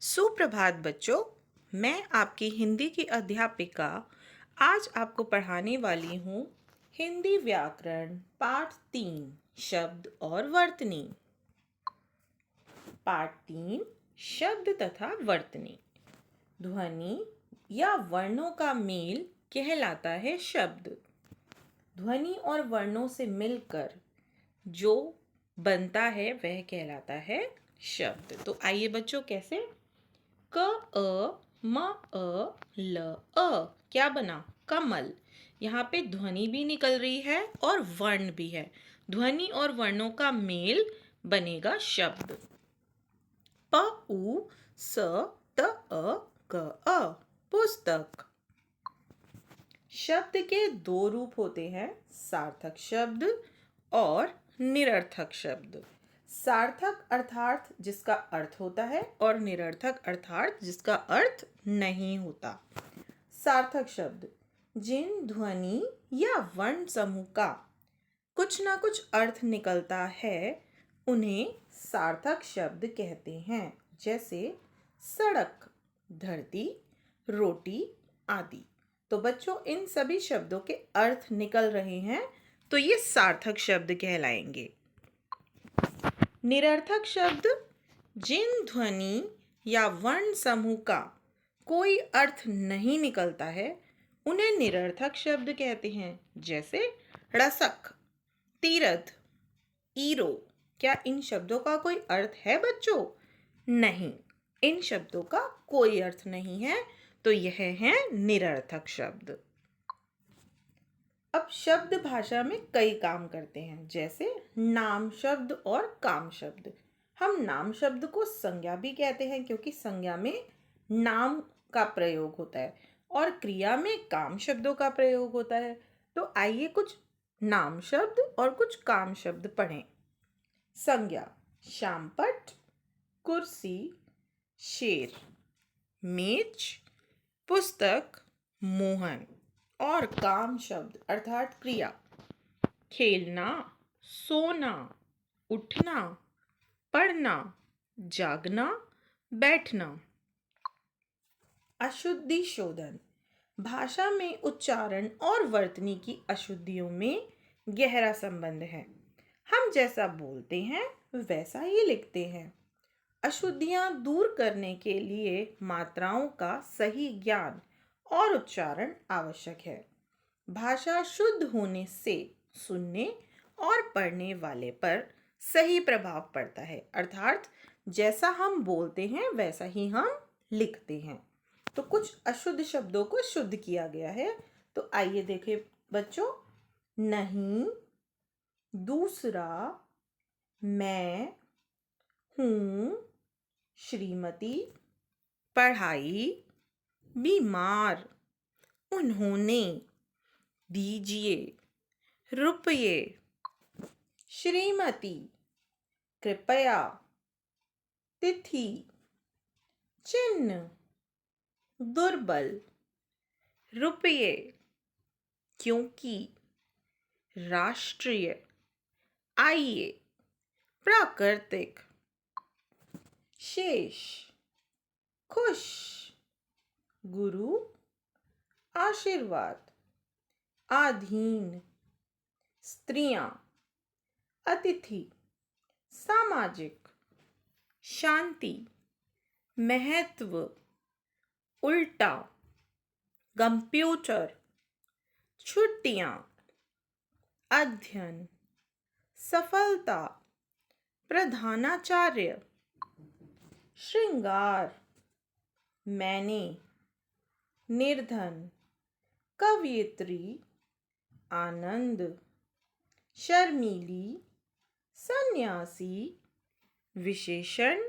सुप्रभात बच्चों, मैं आपकी हिंदी की अध्यापिका आज आपको पढ़ाने वाली हूँ हिंदी व्याकरण पाठ 3 शब्द और वर्तनी। पाठ 3 शब्द तथा वर्तनी। ध्वनि या वर्णों का मेल कहलाता है शब्द। ध्वनि और वर्णों से मिलकर जो बनता है वह कहलाता है शब्द। तो आइए बच्चों, कैसे? क अ म अ ल अ क्या बना? कमल। यहाँ पे ध्वनि भी निकल रही है और वर्ण भी है। ध्वनि और वर्णों का मेल बनेगा शब्द। प उ स त अ क अ पुस्तक। शब्द के दो रूप होते हैं, सार्थक शब्द और निरर्थक शब्द। सार्थक अर्थात जिसका अर्थ होता है और निरर्थक अर्थात जिसका अर्थ नहीं होता। सार्थक शब्द जिन ध्वनि या वर्ण समूह का कुछ ना कुछ अर्थ निकलता है उन्हें सार्थक शब्द कहते हैं, जैसे सड़क, धरती, रोटी आदि। तो बच्चों, इन सभी शब्दों के अर्थ निकल रहे हैं तो ये सार्थक शब्द कहलाएंगे। निरर्थक शब्द जिन ध्वनि या वर्ण समूह का कोई अर्थ नहीं निकलता है उन्हें निरर्थक शब्द कहते हैं, जैसे रसक, तीरथ, ईरो। क्या इन शब्दों का कोई अर्थ है बच्चों? नहीं, इन शब्दों का कोई अर्थ नहीं है, तो यह है निरर्थक शब्द। अब शब्द भाषा में कई काम करते हैं, जैसे नाम शब्द और काम शब्द। हम नाम शब्द को संज्ञा भी कहते हैं क्योंकि संज्ञा में नाम का प्रयोग होता है और क्रिया में काम शब्दों का प्रयोग होता है। तो आइए कुछ नाम शब्द और कुछ काम शब्द पढ़ें। संज्ञा: शामपट, कुर्सी, शेर, मेज, पुस्तक, मोहन। और काम शब्द अर्थात क्रिया: खेलना, सोना, उठना, पढ़ना, जागना, बैठना। अशुद्धि शोधन: भाषा में उच्चारण और वर्तनी की अशुद्धियों में गहरा संबंध है। हम जैसा बोलते हैं वैसा ही लिखते हैं। अशुद्धियां दूर करने के लिए मात्राओं का सही ज्ञान और उच्चारण आवश्यक है। भाषा शुद्ध होने से सुनने और पढ़ने वाले पर सही प्रभाव पड़ता है, अर्थात जैसा हम बोलते हैं वैसा ही हम लिखते हैं। तो कुछ अशुद्ध शब्दों को शुद्ध किया गया है। तो आइए देखें बच्चों। नहीं, दूसरा, मैं, हूँ, श्रीमती, पढ़ाई, बीमार, उन्होंने, दीजिए, रुपये, श्रीमती, कृपया, तिथि, चिन्ह, दुर्बल, रुपये, क्योंकि, राष्ट्रीय, आइए, प्राकृतिक, शेष, खुश, गुरु, आशीर्वाद, आधीन, स्त्रियां, अतिथि, सामाजिक, शांति, महत्व, उल्टा, कंप्यूटर, छुट्टियां, अध्ययन, सफलता, प्रधानाचार्य, श्रृंगार, मैंने, निर्धन, कवयित्री, आनंद, शर्मीली, सन्यासी, विशेषण,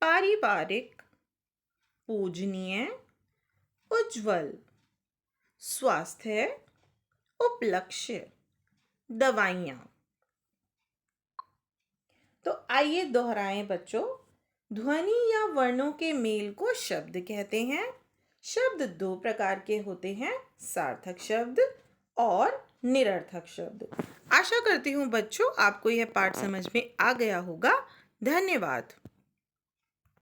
पारिवारिक, पूजनीय, उज्जवल, स्वास्थ्य, उपलक्ष्य, दवाइयाँ। तो आइए दोहराएं बच्चों। ध्वनि या वर्णों के मेल को शब्द कहते हैं। शब्द दो प्रकार के होते हैं, सार्थक शब्द और निरर्थक शब्द। आशा करती हूँ बच्चों आपको यह पाठ समझ में आ गया होगा। धन्यवाद।